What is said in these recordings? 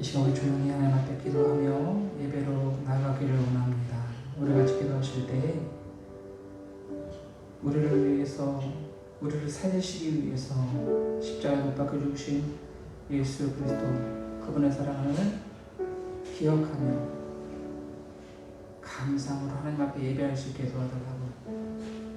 이 시간 우리 조용히 하나님 앞에 기도하며 예배로 나아가기를 원합니다. 우리 같이 기도하실 때 우리를 위해서, 우리를 살리시기 위해서 십자가에 못 박혀 죽으신 예수 그리스도, 그분의 사랑을 기억하며 감사함으로 하나님 앞에 예배할 수 있게 도와달라고,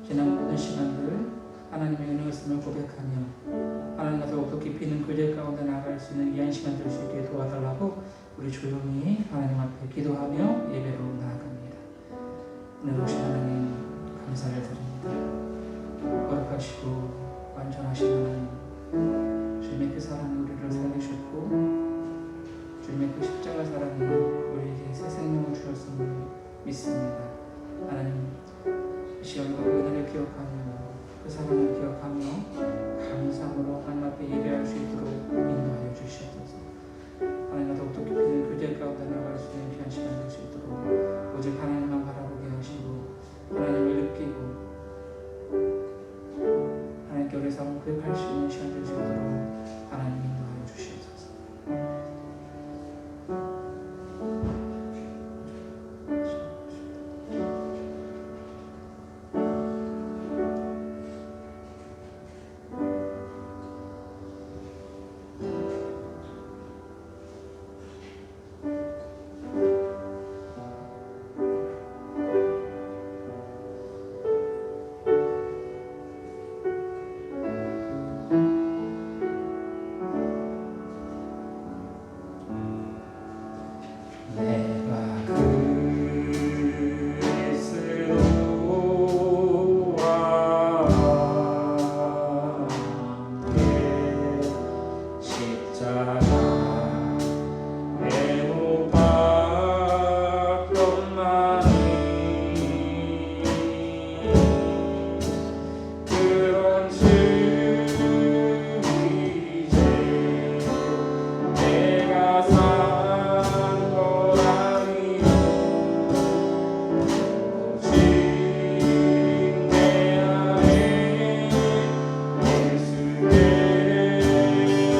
지난 모든 시간들 하나님의 은혜였음을 고백하며 하나님과 더욱더 깊이 있는 그들 가운데 나아갈 수 있는 귀한 시간 될 수 있게 도와달라고 우리 조용히 하나님 앞에 기도하며 예배로 나아갑니다. 은혜로우신 하나님 감사를 드립니다. 거룩하시고 완전하신 하나님, 주님의 그 사랑이 우리를 살리셨고 주님의 그 십자가 사랑이 우리에게 새 생명을 주셨음을 믿습니다. 하나님, 이 시간과 그 은혜를 기억하며 그 사랑을 기억하며 감사함으로 하나님 앞에 예배할 수 있도록 인도하여 주시옵소서. 하나님과 더욱더 깊이 있는 교제 가운데 나아갈 수 있는 귀한 시간 될 수 있도록 오직 하나님만 바라보게 하시고 하나님을 느끼고 하나님께 우리 삶을 고백할 수 있는 시간 될 수 있도록 하나님 인도하여 주시옵소서.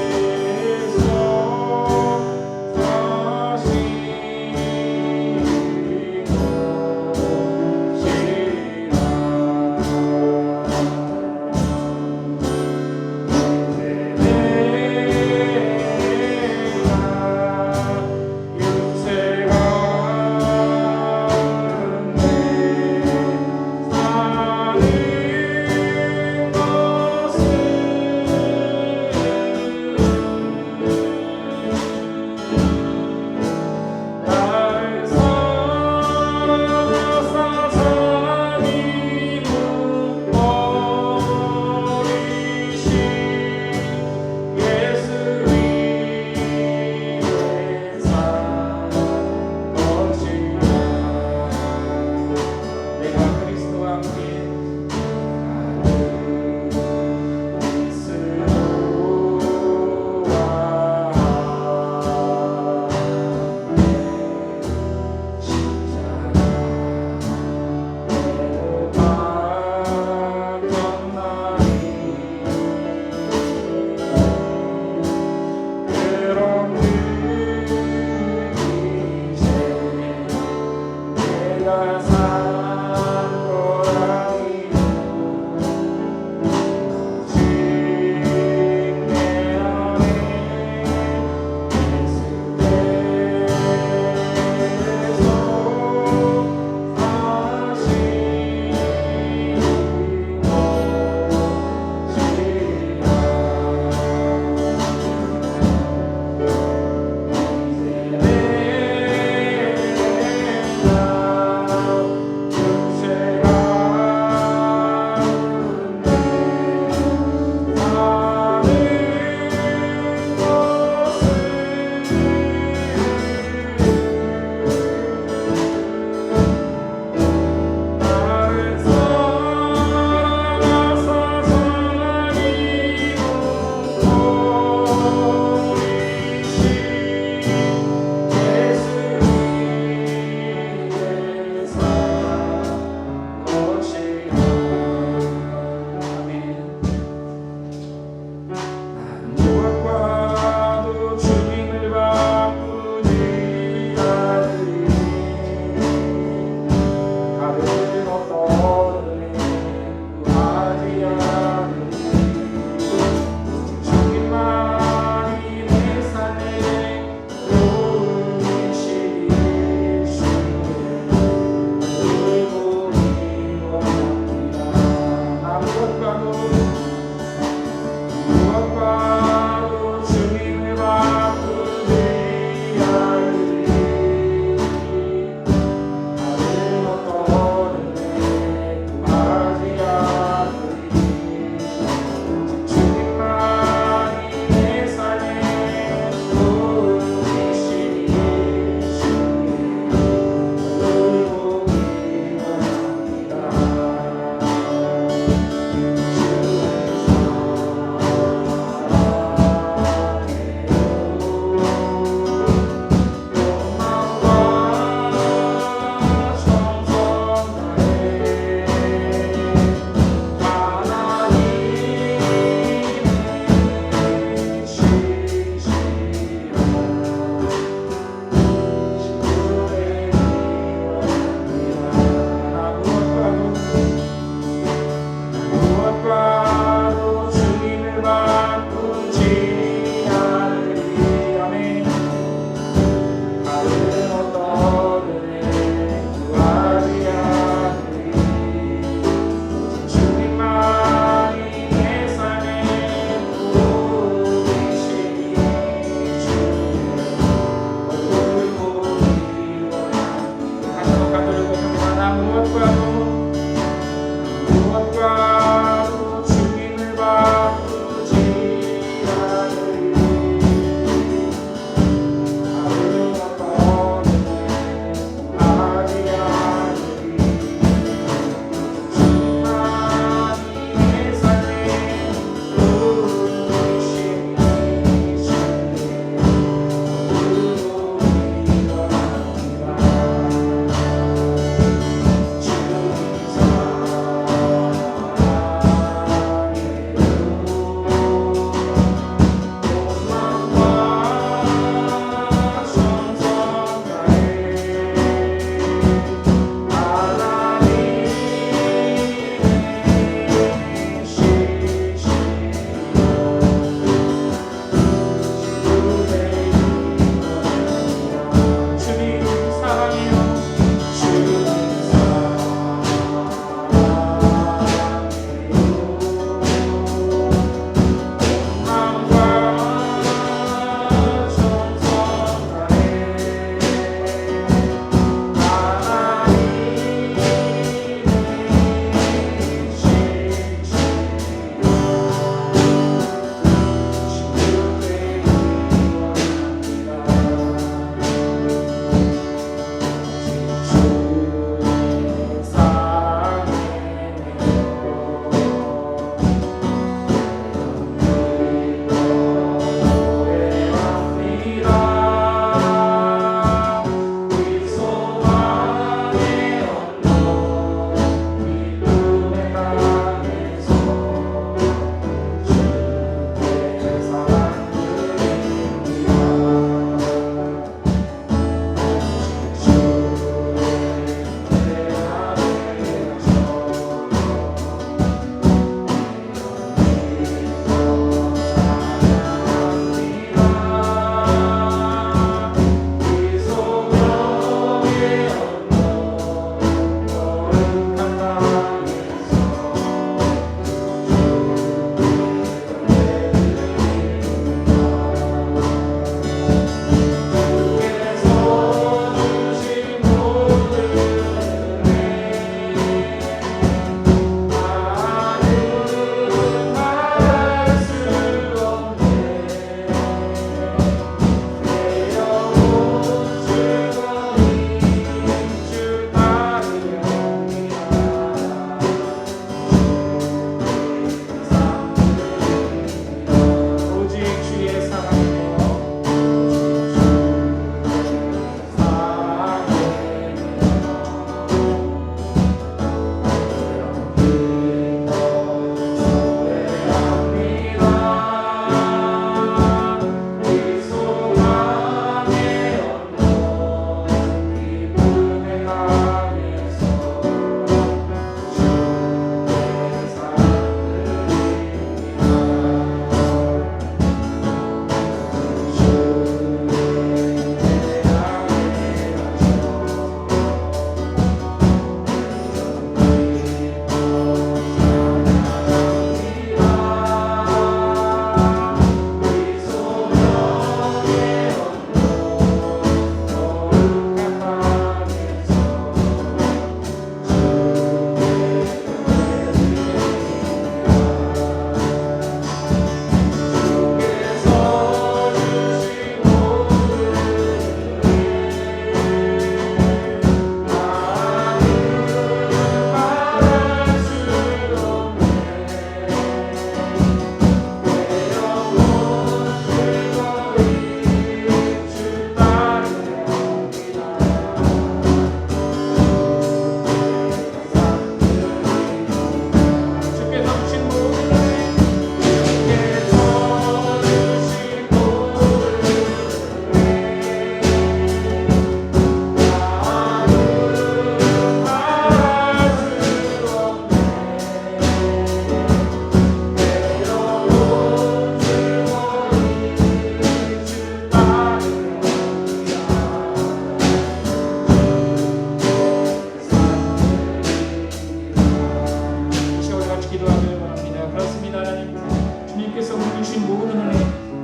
예수께서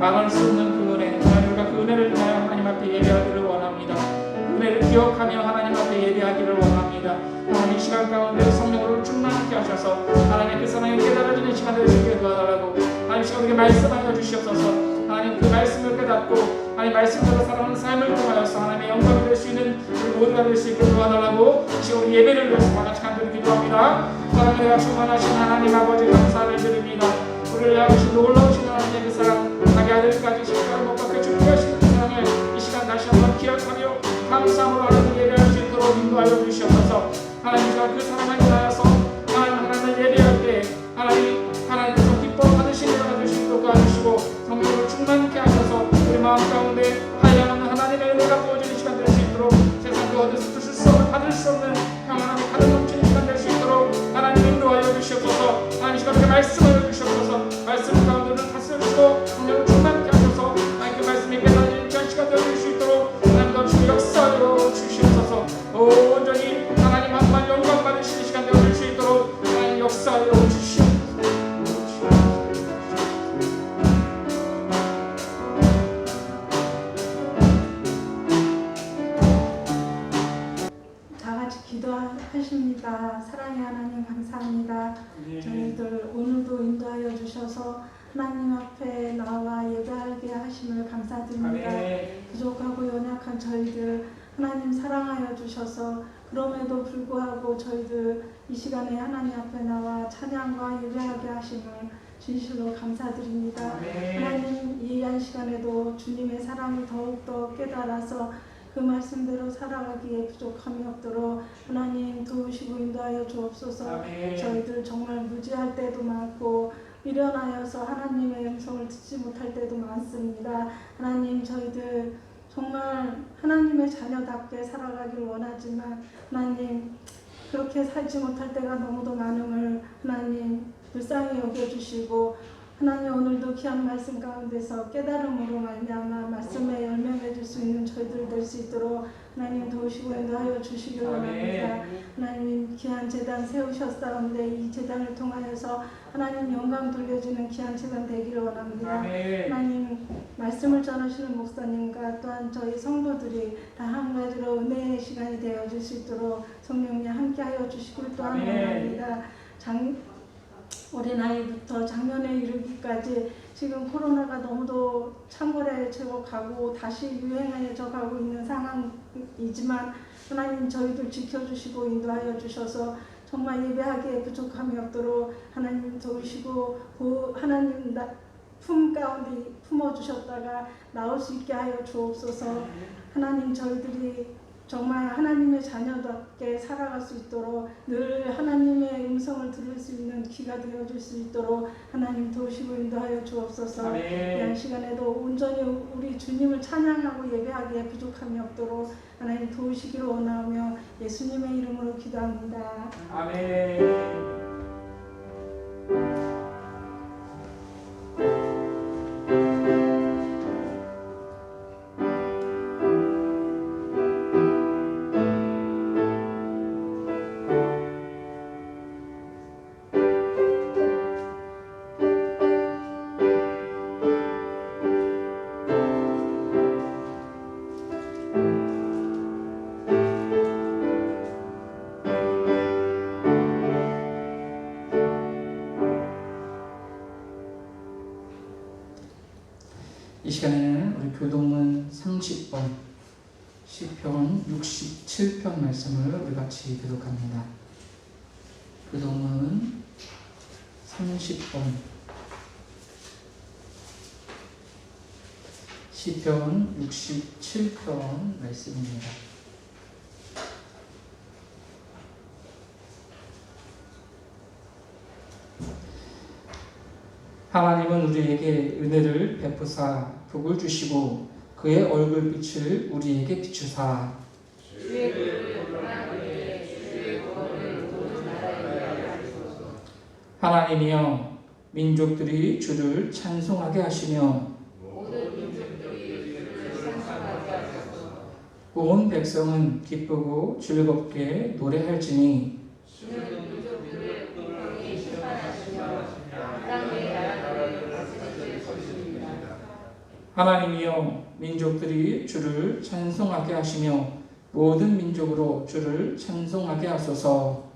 막을 수 없는 그 은혜, 우리가 그 은혜를 통하여 하나님 앞에 예배하기를 원합니다. 은혜를 기억하며 하나님 앞에 예배하기를 원합니다. 하나님 이 시간 가운데 성령으로 충만하게 하셔서 하나님 그 사랑이 깨달아지는 시간 될 수 있게 도와달라고 하나님 시간 우리에게 말씀하여 주시옵소서. 하나님 그 말씀을 깨닫고 하나님 말씀대로 살아가는 삶을 통하여서 하나님의 영광이 될 수 있는 우리 모두가 될 수 있게 도와달라고 지금 우리 예배를 위해서 다 같이 간절히 기도합니다. 사랑을 충만하신 하나님 아버지 감사를 드립니다. 우리를 향하신 놀라우신 하나님의 그 사랑, 자기 아들까지 십자가를 못 박혀 준비하신 그 사랑을 이 시간 다시 한번 기억하며 감사함으로 하나님 예배할 수 있도록 인도하여 주시옵소서. 하나님 그 사랑을 인하여서 하나님을 예배할 때 하나님께서 기뻐 받으시는 자가 될 수 있도록 도와주시고 성령으로 충만케 하셔서 우리 마음 가운데 한량없는 하나님의 은혜가 부어지는 시간 될 수 있도록 세상 그 어디서 주실 수 없는 받을 수 없는 평안함이 가득 넘치는 시간 될 수 있도록 하나님 인도하여 주시옵소서. 하나님 시간에 말씀하여 주시옵소서. 말씀 가운데를 다스리시고 성령을 충만케 하셔서 하나님 그 말씀이 깨달아지는 귀한 시간 될 수 있도록 하나님 넘치는 역사로 주시옵소서. 온전히 하나님 한번 영광 받으시는 시간 될 수 있도록 하나님 역사로 주시옵소서. 기도하십니다. 사랑의 하나님 감사합니다. 저희들 오늘도 인도하여 주셔서 하나님 앞에 나와 예배하게 하심을 감사드립니다. 부족하고 연약한 저희들 하나님 사랑하여 주셔서 그럼에도 불구하고 저희들 이 시간에 하나님 앞에 나와 찬양과 예배하게 하심을 진실로 감사드립니다. 하나님 이 한 시간에도 주님의 사랑을 더욱더 깨달아서 그 말씀대로 살아가기에 부족함이 없도록 하나님 도우시고 인도하여 주옵소서. 저희들 정말 무지할 때도 많고 미련하여서 하나님의 음성을 듣지 못할 때도 많습니다. 하나님 저희들 정말 하나님의 자녀답게 살아가길 원하지만 하나님 그렇게 살지 못할 때가 너무도 많음을 하나님 불쌍히 여겨주시고 하나님 오늘도 귀한 말씀 가운데서 깨달음으로 말미암아 말씀에 열매 맺을 수 있는 저희들 될 수 있도록 하나님 도우시고 인도하여 주시기 원합니다. 하나님 귀한 제단 세우셨사온데 이 제단을 통하여서 하나님 영광 돌려주는 귀한 제단 되기를 원합니다. 하나님 말씀을 전하시는 목사님과 또한 저희 성도들이 다 한 가지로 은혜의 시간이 되어줄 수 있도록 성령님 함께하여 주시길 또한 원합니다. 어린아이부터 작년에 이르기까지 지금 코로나가 너무도 창궐해져 가고 다시 유행해져 가고 있는 상황이지만 하나님 저희들 지켜주시고 인도하여 주셔서 정말 예배하기에 부족함이 없도록 하나님 도우시고 하나님 품 가운데 품어주셨다가 나올 수 있게 하여 주옵소서. 하나님 저희들이 정말 하나님의 자녀답게 살아갈 수 있도록 늘 하나님의 음성을 들을 수 있는 귀가 되어줄 수 있도록 하나님 도우시고 인도하여 주옵소서. 이 시간에도 온전히 우리 주님을 찬양하고 예배하기에 부족함이 없도록 하나님 도우시기를 원하며 예수님의 이름으로 기도합니다. 아멘. 이 시간에는 우리 교동문 30번 시편 67편 말씀을 우리 같이 교독합니다. 교동문 30번 시편 67편 말씀입니다. 하나님은 우리에게 은혜를 베푸사 복을 주시고 그의 얼굴빛을 우리에게 비추사 하나님이여 민족들이 주를 찬송하게 하시며 온 백성은 기쁘고 즐겁게 노래할지니 하나님이여 민족들이 주를 찬송하게 하시며 모든 민족으로 주를 찬송하게 하소서.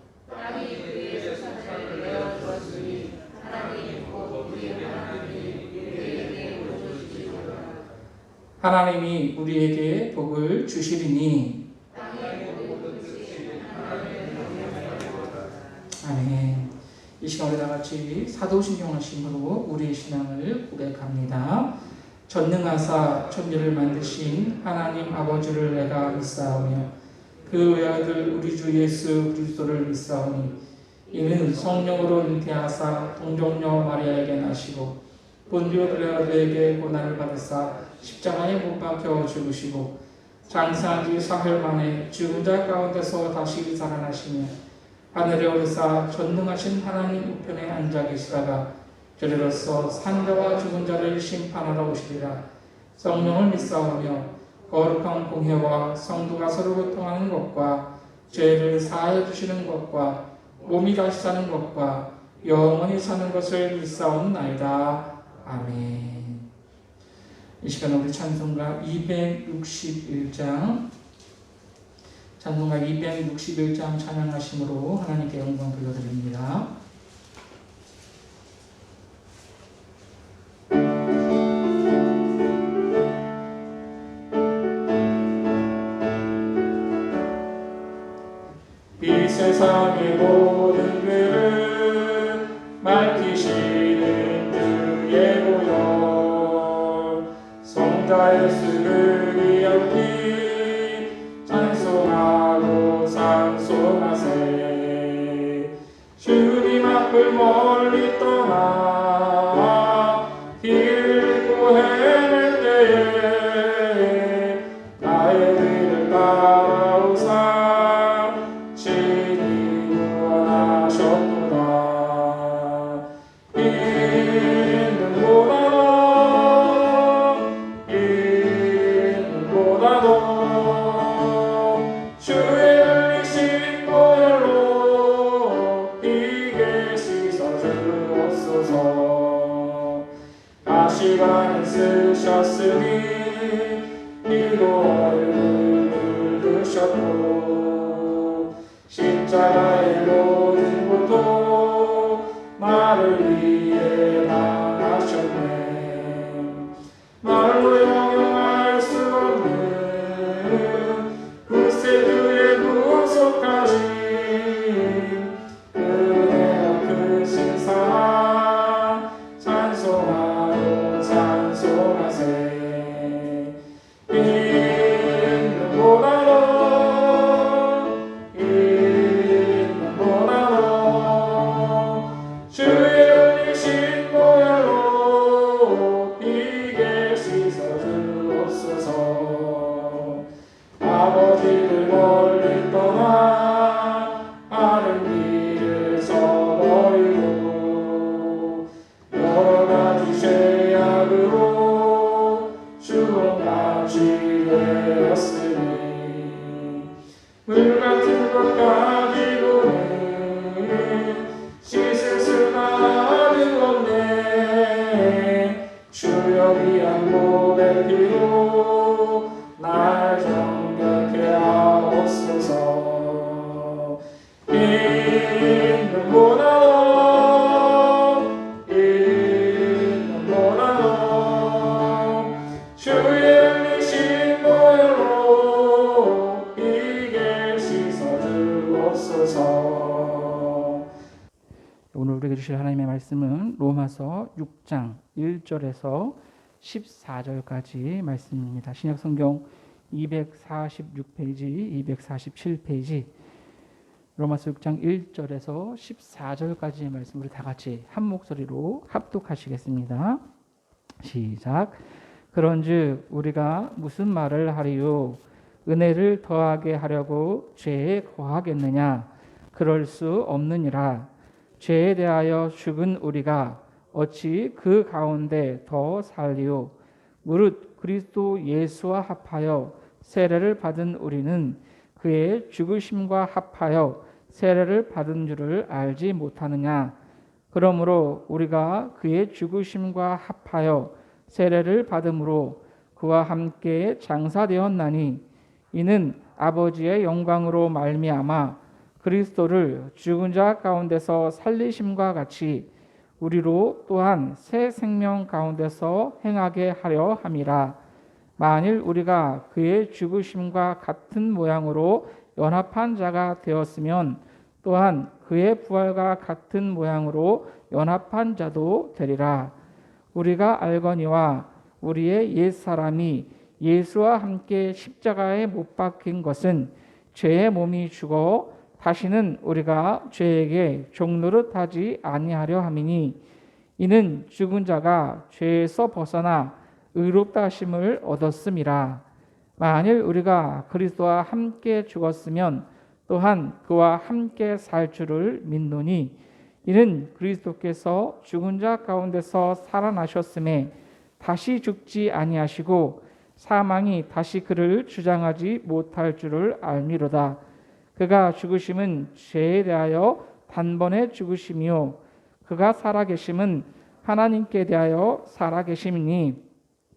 하나님이 우리에게 복을 주시리니. 아멘. 이 시간 우리 다 같이 사도신경 하심으로 우리의 신앙을 고백합니다. 전능하사 천지를 만드신 하나님 아버지를 내가 믿사오며 그 외아들 우리 주 예수 그리스도를 믿사오니 이는 성령으로 잉태하사 동정녀 마리아에게 나시고 본디오 빌라도에게 고난을 받으사 십자가에 못 박혀 죽으시고 장사한 지 사흘 만에 죽은 자 가운데서 다시 살아나시며 하늘에 오르사 전능하신 하나님 우편에 앉아 계시다가 저리로서 산자와 죽은 자를 심판하러 오시리라. 성령을 믿사오며 거룩한 공회와 성도가 서로 교통하는 것과 죄를 사하여 주시는 것과 몸이 다시 사는 것과 영원히 사는 것을 믿사옵나이다. 아멘. 이 시간 우리 찬송가 261장 찬양하심으로 하나님께 영광 돌려드립니다. 이 세상의 모든 죄를 밝히시는 주의 보혈 성자 예수를 위하여 찬송하고 찬송하세. 주님 앞을 멀리 떠나 길 잃고 헤맬 때에 나의 길을 따라오사 친히 구원하셨도다. 있는보다도 주의 흘리신 보혈로 비게 씻어주옵소서. 가시관을 쓰셨으니 이도 얼굴 물드셨고 십자가의 모든 고통 나를 위해 당하셨네. 말로 형용할 수 없는 구세주의 구속하신 은혜와 크신 사랑 찬송하고 찬송하세. 있는보다도 주의 흘리신 보혈로 비게 씻어주옵소서. 아버지를 멀리 떠나 바른 길을 저버리고 여러 가지 죄악으로 주홍같이 되었으니 물 같은 것 가지고는 씻을 수가 없네. 주여 귀한 몸의 피로 날 정결케 하옵소서. 있는보다도 주의 흘리신 보혈로 비게 씻어주옵소서. 오늘 우리에게 주실 하나님의 말씀은 로마서 6장 1절에서 14절까지 말씀입니다. 신약성경 246페이지, 247페이지 로마서 6장 1절에서 14절까지의 말씀을 다 같이 한 목소리로 합독하시겠습니다. 시작. 그런즉 우리가 무슨 말을 하리요? 은혜를 더하게 하려고 죄에 거하겠느냐? 그럴 수 없느니라. 죄에 대하여 죽은 우리가 어찌 그 가운데 더 살리요? 무릇 그리스도 예수와 합하여 세례를 받은 우리는 그의 죽으심과 합하여 세례를 받은 줄을 알지 못하느냐? 그러므로 우리가 그의 죽으심과 합하여 세례를 받음으로 그와 함께 장사되었나니 이는 아버지의 영광으로 말미암아 그리스도를 죽은 자 가운데서 살리심과 같이 우리로 또한 새 생명 가운데서 행하게 하려 함이라. 만일 우리가 그의 죽으심과 같은 모양으로 연합한 자가 되었으면 또한 그의 부활과 같은 모양으로 연합한 자도 되리라. 우리가 알거니와 우리의 옛사람이 예수와 함께 십자가에 못 박힌 것은 죄의 몸이 죽어 다시는 우리가 죄에게 종노릇하지 아니하려 함이니 이는 죽은 자가 죄에서 벗어나 의롭다 하심을 얻었음이라. 만일 우리가 그리스도와 함께 죽었으면 또한 그와 함께 살 줄을 믿노니 이는 그리스도께서 죽은 자 가운데서 살아나셨음에 다시 죽지 아니하시고 사망이 다시 그를 주장하지 못할 줄을 알미로다. 그가 죽으심은 죄에 대하여 단번에 죽으심이요 그가 살아계심은 하나님께 대하여 살아계심이니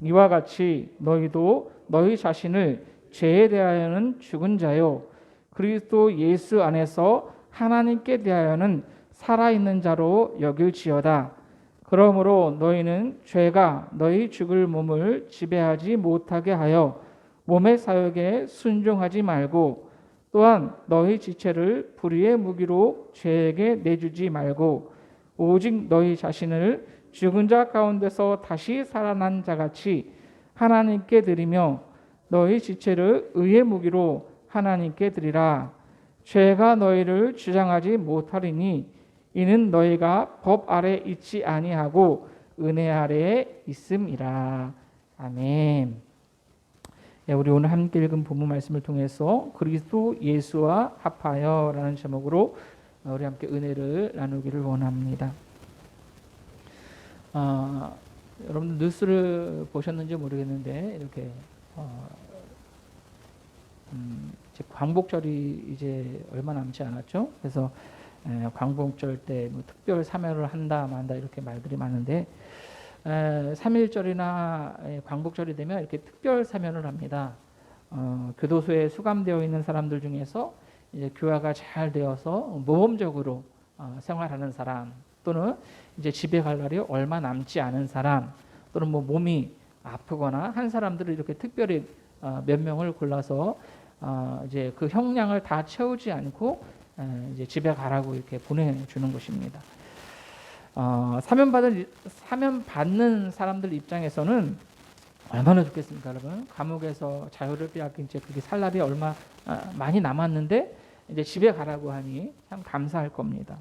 이와 같이 너희도 너희 자신을 죄에 대하여는 죽은 자요 그리스도 예수 안에서 하나님께 대하여는 살아있는 자로 여길지어다. 그러므로 너희는 죄가 너희 죽을 몸을 지배하지 못하게 하여 몸의 사욕에 순종하지 말고 또한 너희 지체를 불의의 무기로 죄에게 내주지 말고 오직 너희 자신을 죽은 자 가운데서 다시 살아난 자같이 하나님께 드리며 너희 지체를 의의 무기로 하나님께 드리라. 죄가 너희를 주장하지 못하리니 이는 너희가 법 아래 있지 아니하고 은혜 아래에 있음이라. 아멘. 우리 오늘 함께 읽은 본문 말씀을 통해서 그리스도 예수와 합하여라는 제목으로 우리 함께 은혜를 나누기를 원합니다. 여러분들 뉴스를 보셨는지 모르겠는데 이렇게 이제 광복절이 이제 얼마 남지 않았죠. 그래서 광복절 때 뭐 특별 사면을 한다 만다 이렇게 말들이 많은데 3.1절이나 광복절이 되면 이렇게 특별 사면을 합니다. 교도소에 수감되어 있는 사람들 중에서 이제 교화가 잘 되어서 모범적으로 생활하는 사람 또는 이제 집에 갈 날이 얼마 남지 않은 사람 또는 뭐 몸이 아프거나 한 사람들을 이렇게 특별히 몇 명을 골라서 이제 그 형량을 다 채우지 않고 이제 집에 가라고 이렇게 보내주는 것입니다. 사면 받는 사람들 입장에서는 얼마나 좋겠습니까, 여러분? 감옥에서 자유를 빼앗긴 이제 그게 살 날이 얼마 많이 남았는데 이제 집에 가라고 하니 참 감사할 겁니다.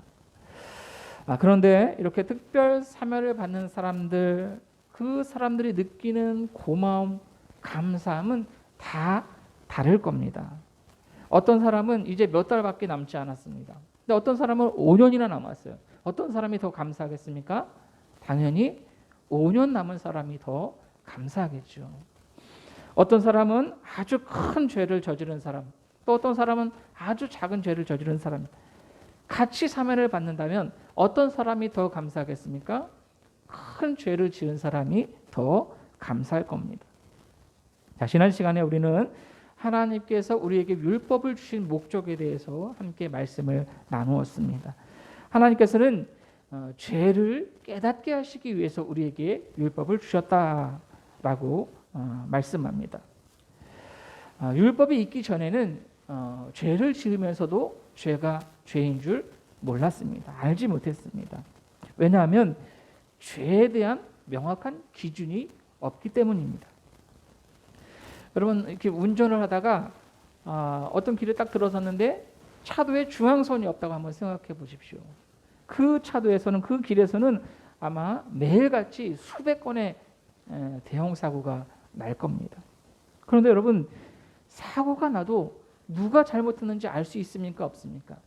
그런데 이렇게 특별 사면을 받는 사람들, 그 사람들이 느끼는 고마움, 감사함은 다 다를 겁니다. 어떤 사람은 이제 몇 달밖에 남지 않았습니다. 근데 어떤 사람은 5년이나 남았어요. 어떤 사람이 더 감사하겠습니까? 당연히 5년 남은 사람이 더 감사하겠죠. 어떤 사람은 아주 큰 죄를 저지른 사람, 또 어떤 사람은 아주 작은 죄를 저지른 사람, 같이 사면을 받는다면 어떤 사람이 더 감사하겠습니까? 큰 죄를 지은 사람이 더 감사할 겁니다. 자, 지난 시간에 우리는 하나님께서 우리에게 율법을 주신 목적에 대해서 함께 말씀을 나누었습니다. 하나님께서는 죄를 깨닫게 하시기 위해서 우리에게 율법을 주셨다라고 말씀합니다. 율법이 있기 전에는 죄를 지으면서도 죄가 죄인 줄 몰랐습니다. 알지 못했습니다. 왜냐하면 죄에 대한 명확한 기준이 없기 때문입니다. 여러분 이렇게 운전을 하다가 어떤 길에 딱 들어섰는데 차도에 중앙선이 없다고 한번 생각해 보십시오. 그 차도에서는 그 길에서는 아마 매일같이 수백 건의 대형 사고가 날 겁니다. 그런데 여러분 사고가 나도 누가 잘못했는지 알 수 있습니까? 없습니까?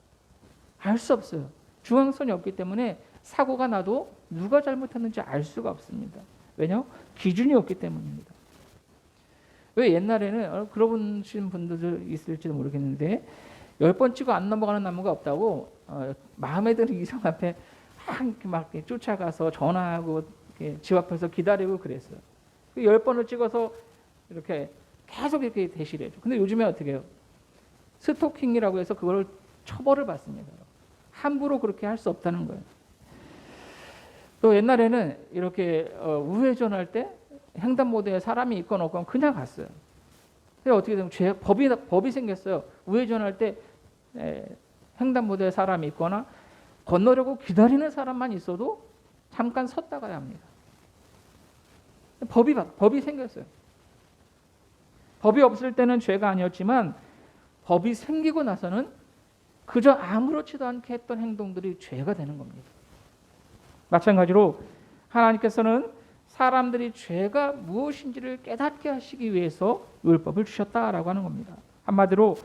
알 수 없어요. 중앙선이 없기 때문에 사고가 나도 누가 잘못했는지 알 수가 없습니다. 왜냐? 기준이 없기 때문입니다. 왜 옛날에는 그러신 분들 있을지도 모르겠는데 10번 치고 안 넘어가는 나무가 없다고 마음에 드는 이성 앞에 막 이렇게 쫓아가서 전화하고 이렇게 집 앞에서 기다리고 그랬어요. 그 10번을 찍어서 이렇게 계속 이렇게 대시를 해줘. 근데 요즘에 어떻게 해요? 스토킹이라고 해서 그걸 처벌을 받습니다. 함부로 그렇게 할 수 없다는 거예요. 또 옛날에는 이렇게 우회전할 때 횡단보도에 사람이 있건 없건 그냥 갔어요. 근데 어떻게 되면 법이 생겼어요. 우회전할 때 횡단보도에 사람이 있거나 건너려고 기다리는 사람만 있어도 잠깐 섰다 가야 합니다. 법이 생겼어요. 법이 없을 때는 죄가 아니었지만 법이 생기고 나서는 그저 아무렇지도 않게 했던 행동들이 죄가 되는 겁니다. 마찬가지로 하나님께서는 사람들이 죄가 무엇인지를 깨닫게 하시기 위해서 율법을 주셨다라고 하는 겁니다. 한마디로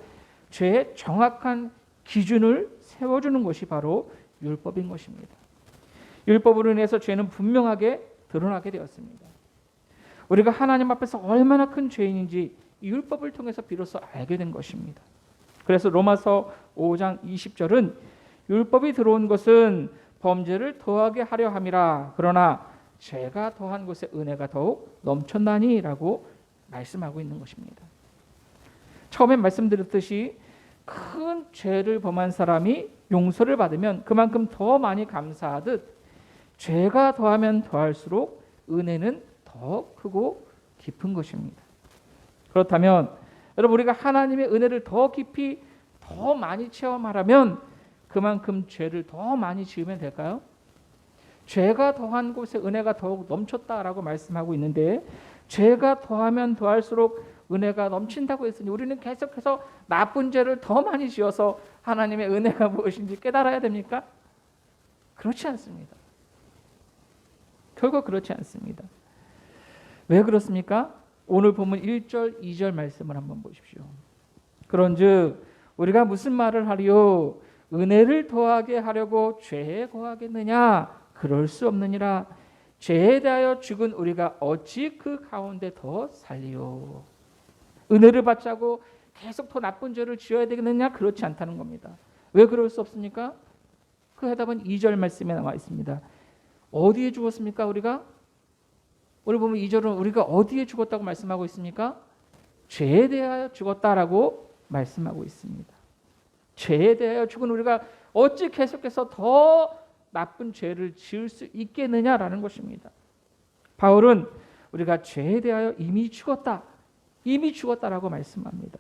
죄의 정확한 기준을 세워주는 것이 바로 율법인 것입니다. 율법으로 인해서 죄는 분명하게 드러나게 되었습니다. 우리가 하나님 앞에서 얼마나 큰 죄인인지 이 율법을 통해서 비로소 알게 된 것입니다. 그래서 로마서 5장 20절은 율법이 들어온 것은 범죄를 더하게 하려 함이라. 그러나 죄가 더한 곳에 은혜가 더욱 넘쳤나니라고 말씀하고 있는 것입니다. 처음에 말씀드렸듯이 큰 죄를 범한 사람이 용서를 받으면 그만큼 더 많이 감사하듯 죄가 더하면 더할수록 은혜는 더 크고 깊은 것입니다. 그렇다면 여러분, 우리가 하나님의 은혜를 더 깊이 더 많이 체험하려면 그만큼 죄를 더 많이 지으면 될까요? 죄가 더한 곳에 은혜가 더욱 넘쳤다라고 말씀하고 있는데, 죄가 더하면 더할수록 은혜가 넘친다고 했으니 우리는 계속해서 나쁜 죄를 더 많이 지어서 하나님의 은혜가 무엇인지 깨달아야 됩니까? 그렇지 않습니다. 결코 그렇지 않습니다. 왜 그렇습니까? 오늘 본문 1절, 2절 말씀을 한번 보십시오. 그런즉 우리가 무슨 말을 하리요? 은혜를 더하게 하려고 죄에 거하겠느냐? 그럴 수 없느니라. 죄에 대하여 죽은 우리가 어찌 그 가운데 더 살리요? 은혜를 받자고 계속 더 나쁜 죄를 지어야 되겠느냐? 그렇지 않다는 겁니다. 왜 그럴 수 없습니까? 그 해답은 2절 말씀에 나와 있습니다. 어디에 죽었습니까? 우리가? 오늘 보면 2절은 우리가 어디에 죽었다고 말씀하고 있습니까? 죄에 대하여 죽었다라고 말씀하고 있습니다. 죄에 대하여 죽은 우리가 어찌 계속해서 더 나쁜 죄를 지을 수 있겠느냐라는 것입니다. 바울은 우리가 죄에 대하여 이미 죽었다라고 말씀합니다.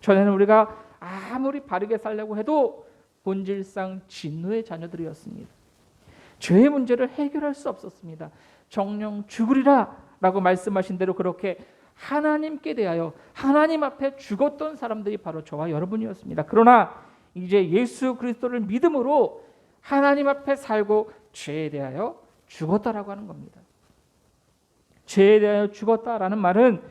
전에는 우리가 아무리 바르게 살려고 해도 본질상 진노의 자녀들이었습니다. 죄의 문제를 해결할 수 없었습니다. 정령 죽으리라 라고 말씀하신 대로 그렇게 하나님께 대하여 하나님 앞에 죽었던 사람들이 바로 저와 여러분이었습니다. 그러나 이제 예수 그리스도를 믿음으로 하나님 앞에 살고 죄에 대하여 죽었다라고 하는 겁니다. 죄에 대하여 죽었다라는 말은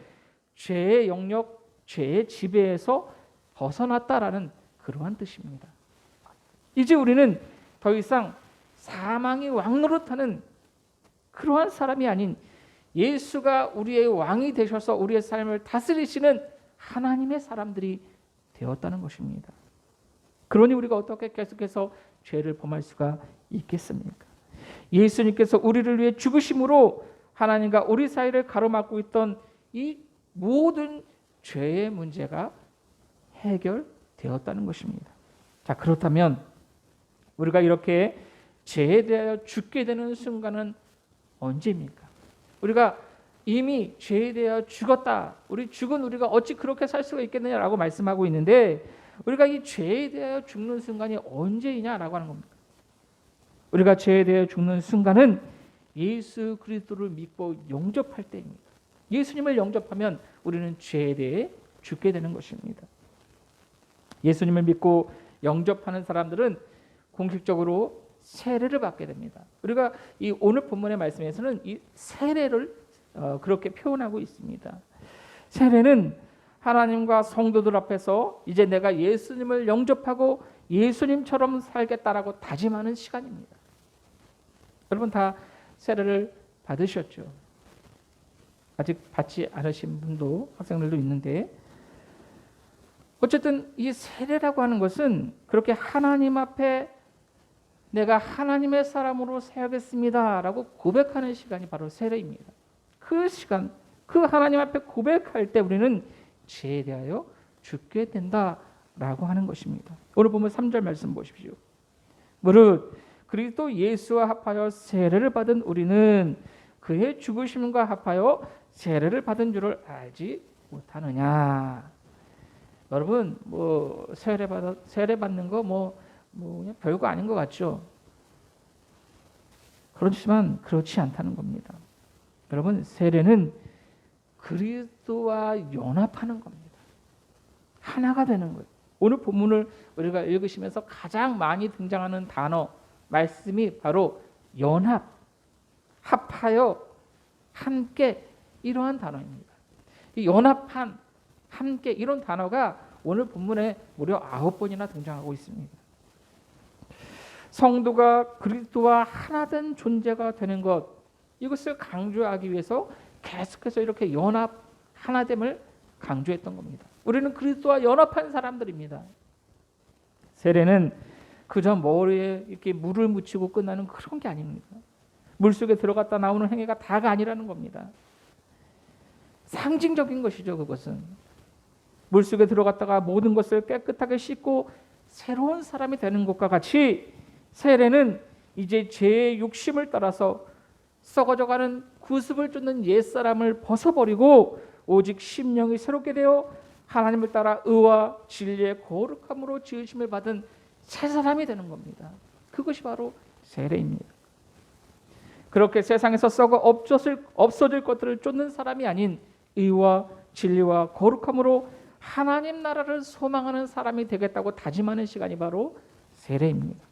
죄의 영역, 죄의 지배에서 벗어났다라는 그러한 뜻입니다. 이제 우리는 더 이상 사망의 왕노릇하는 그러한 사람이 아닌 예수가 우리의 왕이 되셔서 우리의 삶을 다스리시는 하나님의 사람들이 되었다는 것입니다. 그러니 우리가 어떻게 계속해서 죄를 범할 수가 있겠습니까? 예수님께서 우리를 위해 죽으심으로 하나님과 우리 사이를 가로막고 있던 이 모든 죄의 문제가 해결되었다는 것입니다. 자, 그렇다면 우리가 이렇게 죄에 대하여 죽게 되는 순간은 언제입니까? 우리가 이미 죄에 대하여 죽었다. 죽은 우리가 어찌 그렇게 살 수가 있겠느냐라고 말씀하고 있는데, 우리가 이 죄에 대하여 죽는 순간이 언제이냐라고 하는 겁니다. 우리가 죄에 대하여 죽는 순간은 예수 그리스도를 믿고 영접할 때입니다. 예수님을 영접하면 우리는 죄에 대해 죽게 되는 것입니다. 예수님을 믿고 영접하는 사람들은 공식적으로 세례를 받게 됩니다. 우리가 이 오늘 본문의 말씀에서는 이 세례를 그렇게 표현하고 있습니다. 세례는 하나님과 성도들 앞에서 이제 내가 예수님을 영접하고 예수님처럼 살겠다라고 다짐하는 시간입니다. 여러분 다 세례를 받으셨죠? 아직 받지 않으신 분도 학생들도 있는데, 어쨌든 이 세례라고 하는 것은 그렇게 하나님 앞에 내가 하나님의 사람으로 살겠습니다라고 고백하는 시간이 바로 세례입니다. 그 시간, 그 하나님 앞에 고백할 때 우리는 죄에 대하여 죽게 된다라고 하는 것입니다. 오늘 보면 3절 말씀 보십시오. 무릇 그리스도 예수와 합하여 세례를 받은 우리는 그의 죽으심과 합하여 세례를 받은 줄을 알지 못하느냐. 여러분 뭐 세례 받는 거 그냥 별거 아닌 것 같죠. 그렇지만 그렇지 않다는 겁니다. 여러분 세례는 그리스도와 연합하는 겁니다. 하나가 되는 거예요. 오늘 본문을 우리가 읽으시면서 가장 많이 등장하는 단어 말씀이 바로 연합, 합하여, 함께 이러한 단어입니다. 이 연합한, 함께 이런 단어가 오늘 본문에 무려 9번이나 등장하고 있습니다. 성도가 그리스도와 하나된 존재가 되는 것, 이것을 강조하기 위해서 계속해서 이렇게 연합, 하나됨을 강조했던 겁니다. 우리는 그리스도와 연합한 사람들입니다. 세례는 그저 머리에 이렇게 물을 묻히고 끝나는 그런 게 아닙니다. 물속에 들어갔다 나오는 행위가 다가 아니라는 겁니다. 상징적인 것이죠. 그것은 물속에 들어갔다가 모든 것을 깨끗하게 씻고 새로운 사람이 되는 것과 같이 세례는 이제 죄의 욕심을 따라서 썩어져가는 구습을 쫓는 옛사람을 벗어버리고 오직 심령이 새롭게 되어 하나님을 따라 의와 진리의 거룩함으로 지으심을 받은 새 사람이 되는 겁니다. 그것이 바로 세례입니다. 그렇게 세상에서 썩어 없어질 것들을 쫓는 사람이 아닌 의와 진리와 거룩함으로 하나님 나라를 소망하는 사람이 되겠다고 다짐하는 시간이 바로 세례입니다.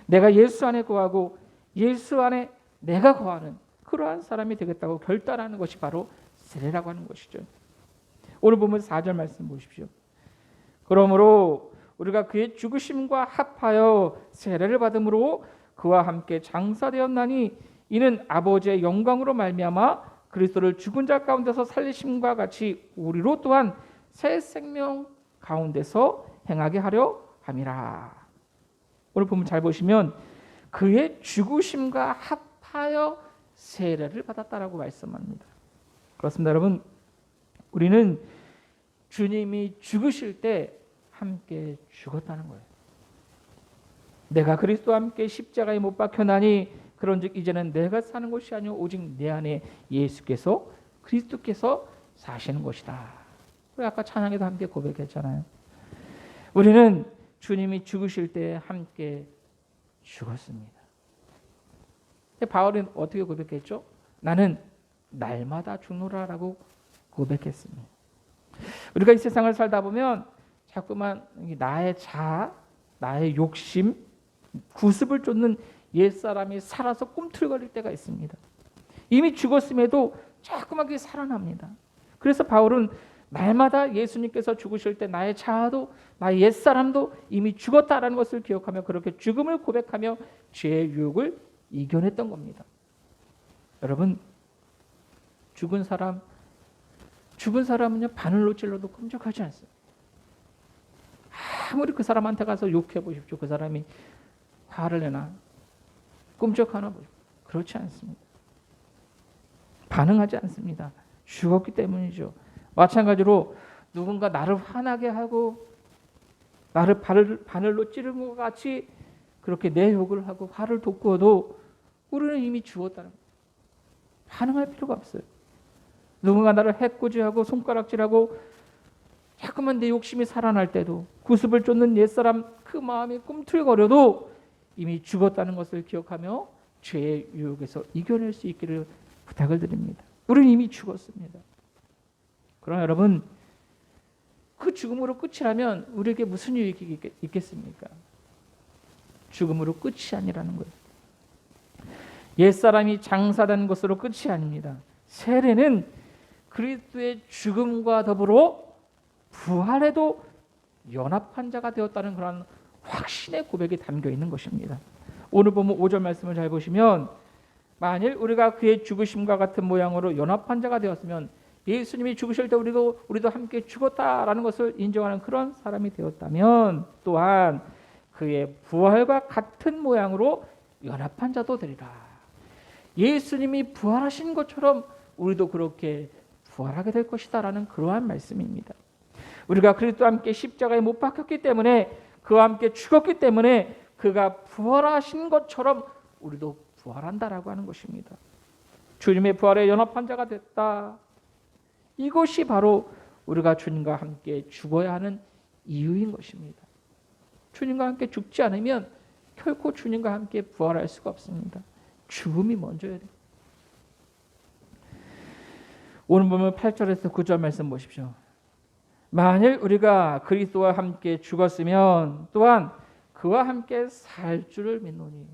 내가 예수 안에 거하고 예수 안에 내가 거하는 그러한 사람이 되겠다고 결단하는 것이 바로 세례라고 하는 것이죠. 오늘 보면 4절 말씀 보십시오. 그러므로 우리가 그의 죽으심과 합하여 세례를 받음으로 그와 함께 장사되었나니 이는 아버지의 영광으로 말미암아 그리스도를 죽은 자 가운데서 살리심과 같이 우리로 또한 새 생명 가운데서 행하게 하려 함이라. 오늘 보면 잘 보시면 그의 죽으심과 합하여 세례를 받았다라고 말씀합니다. 그렇습니다. 여러분, 우리는 주님이 죽으실 때 함께 죽었다는 거예요. 내가 그리스도와 함께 십자가에 못 박혀나니 그런즉 이제는 내가 사는 것이 아니오 오직 내 안에 예수께서 그리스도께서 사시는 것이다. 우리 아까 찬양에도 함께 고백했잖아요. 우리는 주님이 죽으실 때 함께 죽었습니다. 바울은 어떻게 고백했죠? 나는 날마다 죽노라라고 고백했습니다. 우리가 이 세상을 살다 보면 자꾸만 나의 자아, 나의 욕심, 구습을 쫓는 옛사람이 살아서 꿈틀거릴 때가 있습니다. 이미 죽었음에도 자꾸만 그게 살아납니다. 그래서 바울은 날마다 예수님께서 죽으실 때 나의 자아도 나의 옛사람도 이미 죽었다라는 것을 기억하며 그렇게 죽음을 고백하며 죄의 유혹을 이겨냈던 겁니다. 여러분, 죽은 사람은요 바늘로 찔러도 끔찍하지 않습니다. 아무리 그 사람한테 가서 욕해 보십시오. 그 사람이 화를 내나 끔찍하나 보십시오. 그렇지 않습니다. 반응하지 않습니다. 죽었기 때문이죠. 마찬가지로 누군가 나를 화나게 하고 나를 바늘로 찌른 것 같이 그렇게 내 욕을 하고 화를 돋구어도 우리는 이미 죽었다는 거예요. 반응할 필요가 없어요. 누군가 나를 해코지하고 손가락질하고 자꾸만 내 욕심이 살아날 때도 구습을 쫓는 옛사람 그 마음이 꿈틀거려도 이미 죽었다는 것을 기억하며 죄의 유혹에서 이겨낼 수 있기를 부탁을 드립니다. 우리는 이미 죽었습니다. 그러나 여러분, 그 죽음으로 끝이라면 우리에게 무슨 유익이 있겠습니까? 죽음으로 끝이 아니라는 거예요. 옛사람이 장사된 것으로 끝이 아닙니다. 세례는 그리스도의 죽음과 더불어 부활에도 연합한 자가 되었다는 그런 확신의 고백이 담겨 있는 것입니다. 오늘 보면 5절 말씀을 잘 보시면 만일 우리가 그의 죽으심과 같은 모양으로 연합한 자가 되었으면 예수님이 죽으실 때 우리도 함께 죽었다라는 것을 인정하는 그런 사람이 되었다면 또한 그의 부활과 같은 모양으로 연합한 자도 되리라. 예수님이 부활하신 것처럼 우리도 그렇게 부활하게 될 것이다 라는 그러한 말씀입니다. 우리가 그리스도와 함께 십자가에 못 박혔기 때문에, 그와 함께 죽었기 때문에 그가 부활하신 것처럼 우리도 부활한다라고 하는 것입니다. 주님의 부활에 연합한 자가 됐다. 이것이 바로 우리가 주님과 함께 죽어야 하는 이유인 것입니다. 주님과 함께 죽지 않으면 결코 주님과 함께 부활할 수가 없습니다. 죽음이 먼저야 돼요. 오늘 보면 8절에서 9절 말씀 보십시오. 만일 우리가 그리스도와 함께 죽었으면 또한 그와 함께 살 줄을 믿노니.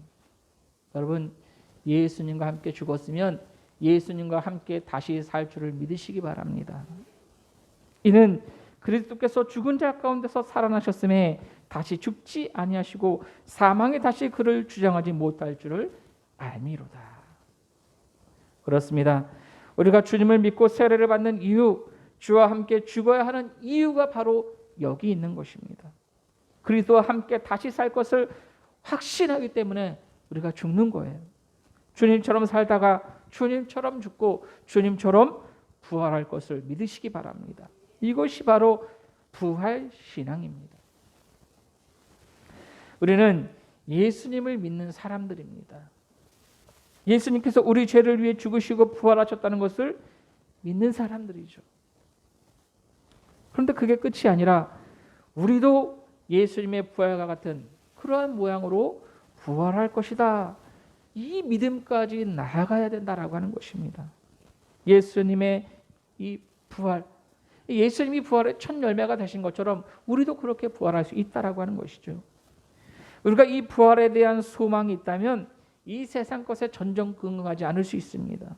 여러분, 예수님과 함께 죽었으면 예수님과 함께 다시 살 줄을 믿으시기 바랍니다. 이는 그리스도께서 죽은 자 가운데서 살아나셨음에 다시 죽지 아니하시고 사망이 다시 그를 주장하지 못할 줄을 알미로다. 그렇습니다. 우리가 주님을 믿고 세례를 받는 이유, 주와 함께 죽어야 하는 이유가 바로 여기 있는 것입니다. 그리스도와 함께 다시 살 것을 확신하기 때문에 우리가 죽는 거예요. 주님처럼 살다가 주님처럼 죽고 주님처럼 부활할 것을 믿으시기 바랍니다. 이것이 바로 부활 신앙입니다. 우리는 예수님을 믿는 사람들입니다. 예수님께서 우리 죄를 위해 죽으시고 부활하셨다는 것을 믿는 사람들이죠. 그런데 그게 끝이 아니라 우리도 예수님의 부활과 같은 그러한 모양으로 부활할 것이다. 이 믿음까지 나아가야 된다라고 하는 것입니다. 예수님의 이 부활, 예수님이 부활의 첫 열매가 되신 것처럼 우리도 그렇게 부활할 수 있다라고 하는 것이죠. 우리가 이 부활에 대한 소망이 있다면 이 세상 것에 전전긍긍하지 않을 수 있습니다.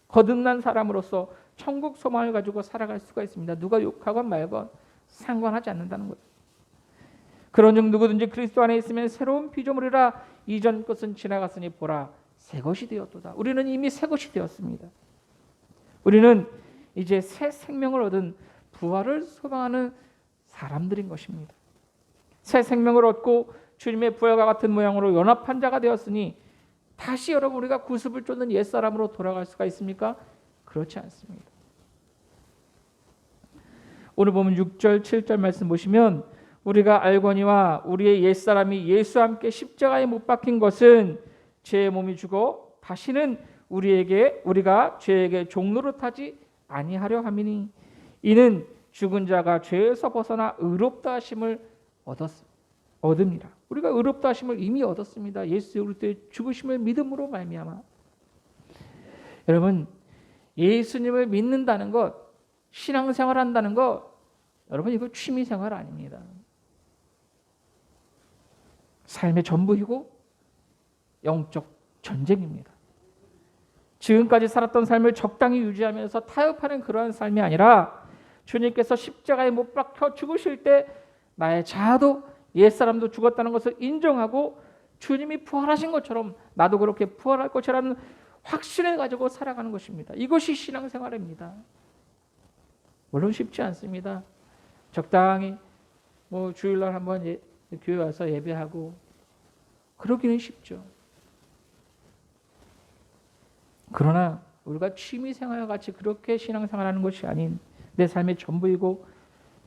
거듭난 사람으로서 천국 소망을 가지고 살아갈 수가 있습니다. 누가 욕하건 말건 상관하지 않는다는 거예요. 그런즉 누구든지 그리스도 안에 있으면 새로운 피조물이라 이전 것은 지나갔으니 보라 새 것이 되었도다. 우리는 이미 새 것이 되었습니다. 우리는 이제 새 생명을 얻은 부활을 소망하는 사람들인 것입니다. 새 생명을 얻고 주님의 부활과 같은 모양으로 연합한 자가 되었으니 다시 여러분 우리가 구습을 쫓는 옛사람으로 돌아갈 수가 있습니까? 그렇지 않습니다. 오늘 보면 6절 7절 말씀 보시면 우리가 알거니와 우리의 옛사람이 예수와 함께 십자가에 못 박힌 것은 죄의 몸이 죽어 다시는 우리가 죄에게 종노릇하지 아니하려 함이니 이는 죽은 자가 죄에서 벗어나 의롭다 하심을 얻음이라. 우리가 의롭다 하심을 이미 얻었습니다. 예수 그리스도의 죽으심을 믿음으로 말미암아. 여러분, 예수님을 믿는다는 것, 신앙생활한다는 것, 여러분 이거 취미생활 아닙니다. 삶의 전부이고 영적 전쟁입니다. 지금까지 살았던 삶을 적당히 유지하면서 타협하는 그러한 삶이 아니라 주님께서 십자가에 못 박혀 죽으실 때 나의 자아도 옛사람도 죽었다는 것을 인정하고 주님이 부활하신 것처럼 나도 그렇게 부활할 것이라는 확신을 가지고 살아가는 것입니다. 이것이 신앙생활입니다. 물론 쉽지 않습니다. 적당히 주일날 한번 교회 와서 예배하고 그러기는 쉽죠. 그러나 우리가 취미생활과 같이 그렇게 신앙생활하는 것이 아닌 내 삶의 전부이고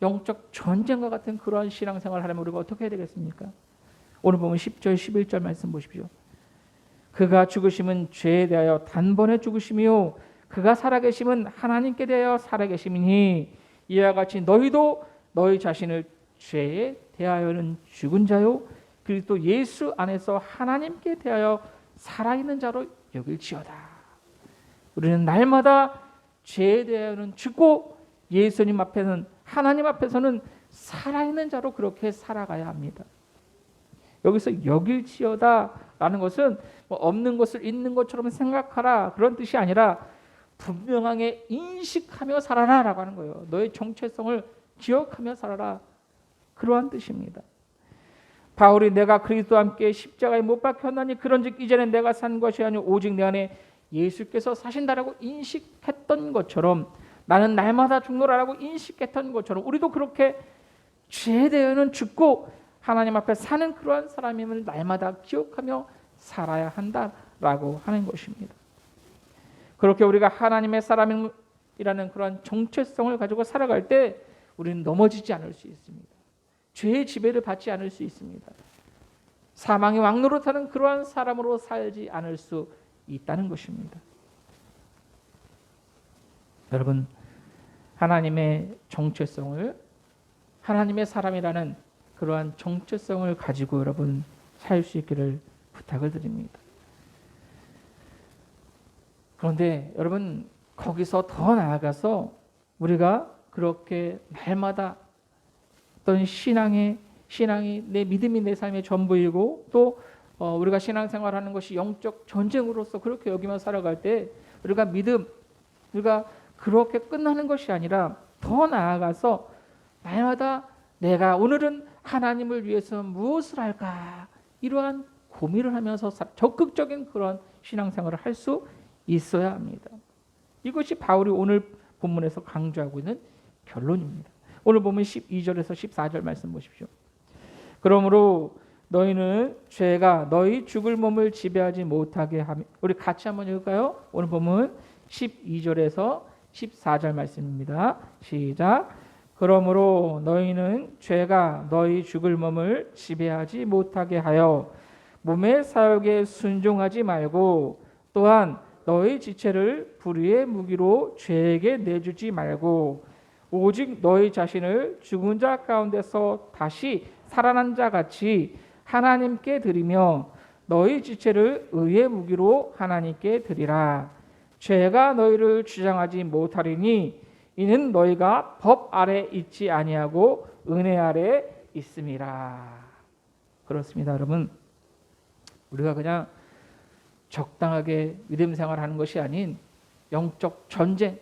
영적 전쟁과 같은 그러한 신앙생활을 하려면 우리가 어떻게 해야 되겠습니까? 오늘 보면 10절 11절 말씀 보십시오. 그가 죽으심은 죄에 대하여 단번에 죽으심이요 그가 살아계심은 하나님께 대하여 살아계심이니 이와 같이 너희도 너희 자신을 죄에 대하여는 죽은 자요 그리스도 예수 안에서 하나님께 대하여 살아있는 자로 여길지어다. 우리는 날마다 죄에 대하여는 죽고 예수님 앞에는 하나님 앞에서는 살아있는 자로 그렇게 살아가야 합니다. 여기서 여길지어다라는 것은 없는 것을 있는 것처럼 생각하라 그런 뜻이 아니라 분명하게 인식하며 살아라라고 하는 거예요. 너의 정체성을 기억하며 살아라 그러한 뜻입니다. 바울이 내가 그리스도와 함께 십자가에 못 박혔나니 그런즉 이제는 내가 산 것이 아니오 오직 내 안에 예수께서 사신다라고 인식했던 것처럼 나는 날마다 죽노라라고 인식했던 것처럼 우리도 그렇게 죄에 대해서는 죽고 하나님 앞에 사는 그러한 사람임을 날마다 기억하며 살아야 한다라고 하는 것입니다. 그렇게 우리가 하나님의 사람인 사람이라는 그러한 정체성을 가지고 살아갈 때 우리는 넘어지지 않을 수 있습니다. 죄의 지배를 받지 않을 수 있습니다. 사망의 왕노릇하는 그러한 사람으로 살지 않을 수 있다는 것입니다. 여러분, 하나님의 정체성을, 하나님의 사람이라는 그러한 정체성을 가지고 여러분 살 수 있기를 부탁을 드립니다. 그런데 여러분, 거기서 더 나아가서 우리가 그렇게 날마다 어떤 신앙이 내 믿음이 내 삶의 전부이고 또 우리가 신앙생활하는 것이 영적 전쟁으로서 그렇게 여기며 살아갈 때 우리가 그렇게 끝나는 것이 아니라 더 나아가서 날마다 내가 오늘은 하나님을 위해서 무엇을 할까, 이러한 고민을 하면서 적극적인 그런 신앙생활을 할 수 있어야 합니다. 이것이 바울이 오늘 본문에서 강조하고 있는 결론입니다. 오늘 보면 12절에서 14절 말씀 보십시오. 그러므로 너희는 죄가 너희 죽을 몸을 지배하지 못하게 하며, 우리 같이 한번 읽을까요? 오늘 보면 12절에서 14절 말씀입니다. 시작. 그러므로 너희는 죄가 너희 죽을 몸을 지배하지 못하게 하여 몸의 사욕에 순종하지 말고, 또한 너희 지체를 불의의 무기로 죄에게 내주지 말고, 오직 너희 자신을 죽은 자 가운데서 다시 살아난 자 같이 하나님께 드리며 너희 지체를 의의 무기로 하나님께 드리라. 죄가 너희를 주장하지 못하리니 이는 너희가 법 아래 있지 아니하고 은혜 아래 있음이라. 그렇습니다, 여러분. 우리가 그냥 적당하게 믿음 생활하는 것이 아닌 영적 전쟁,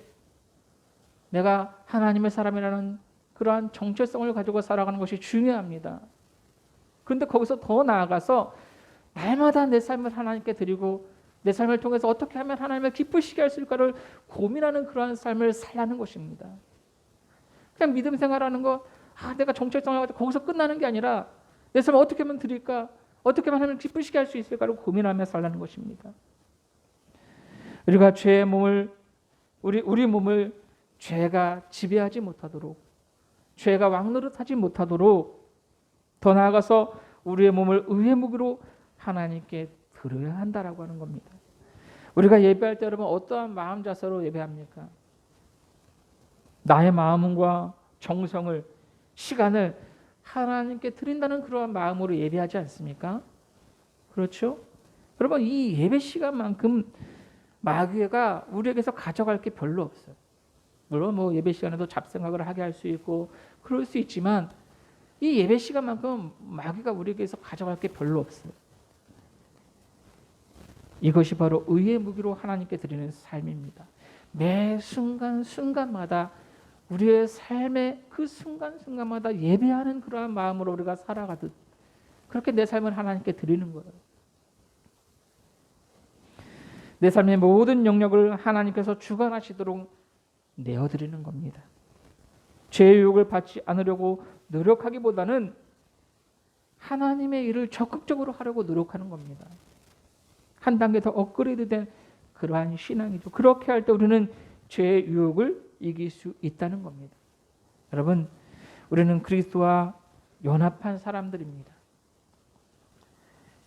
내가 하나님의 사람이라는 그러한 정체성을 가지고 살아가는 것이 중요합니다. 그런데 거기서 더 나아가서 날마다 내 삶을 하나님께 드리고 내 삶을 통해서 어떻게 하면 하나님을 기쁘시게 할 수 있을까를 고민하는 그러한 삶을 살라는 것입니다. 그냥 믿음 생활하는 거, 내가 정체성을 가지고 거기서 끝나는 게 아니라 내 삶을 어떻게 하면 드릴까, 어떻게 하면 하나님을 기쁘시게 할 수 있을까를 고민하며 살라는 것입니다. 우리가 죄의 몸을, 우리 몸을 죄가 지배하지 못하도록, 죄가 왕노릇하지 못하도록, 더 나아가서 우리의 몸을 의의 무기로 하나님께 드려야 한다라고 하는 겁니다. 우리가 예배할 때 여러분 어떠한 마음 자세로 예배합니까? 나의 마음과 정성을, 시간을 하나님께 드린다는 그러한 마음으로 예배하지 않습니까? 그렇죠? 여러분, 이 예배 시간만큼 마귀가 우리에게서 가져갈 게 별로 없어요. 물론 뭐 예배 시간에도 잡생각을 하게 할 수 있고 그럴 수 있지만 이 예배 시간만큼 마귀가 우리에게서 가져갈 게 별로 없어요. 이것이 바로 의의 무기로 하나님께 드리는 삶입니다. 매 순간순간마다 우리의 삶의 그 순간순간마다 예배하는 그러한 마음으로 우리가 살아가듯 그렇게 내 삶을 하나님께 드리는 거예요. 내 삶의 모든 영역을 하나님께서 주관하시도록 내어드리는 겁니다. 죄의 유혹을 받지 않으려고 노력하기보다는 하나님의 일을 적극적으로 하려고 노력하는 겁니다. 한 단계 더 업그레이드된 그러한 신앙이죠. 그렇게 할 때 우리는 죄의 유혹을 이길 수 있다는 겁니다. 여러분, 우리는 그리스도와 연합한 사람들입니다.